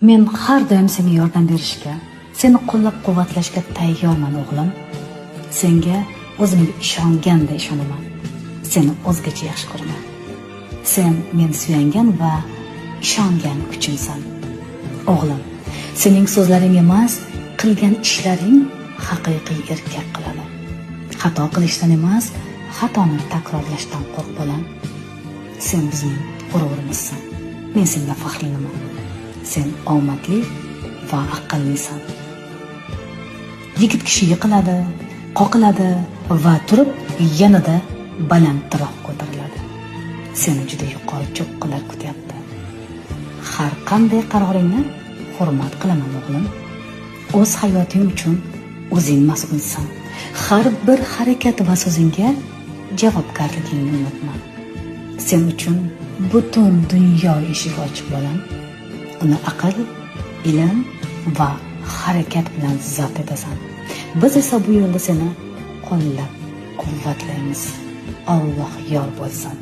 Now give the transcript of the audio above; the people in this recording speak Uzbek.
Men har doim senga yordam berishga, seni qo'llab-quvvatlashga tayyorman o'g'lim. Senga o'zimga ishonganda ishonaman. Seni o'zgacha yaxshi ko'raman. Sen men suyangan va ishongan kuchimsan. O'g'lim, sening so'zlaring emas, qilgan ishlaring haqiqiy erkak qiladi. Xato qilishdan emas, xatoni takrorlashdan qo'rq bolam. Sen bizning g'ururimizsan. Men senga faxrlanaman. Sen omadli va aqllisan. Yigit kishi yiqiladi, qoqiladi va turib yanada balandroq ko'tariladi. Seni juda yuqori cho'qqilar kutyapti. Har qanday qaroringni hurmat qilaman o'g'lim. O'z hayoting uchun o'zing mas'ulsan. Har bir harakat va so'zingga javobgarligingni unutma. Sen uchun butun dunyo eshigi ochiq bo'lam. Uni aql, ilm va harakat bilan zabt etasan. Biz esa bu yo'lda seni qo'llab quvvatlaymiz. Alloh yor bo'lsin.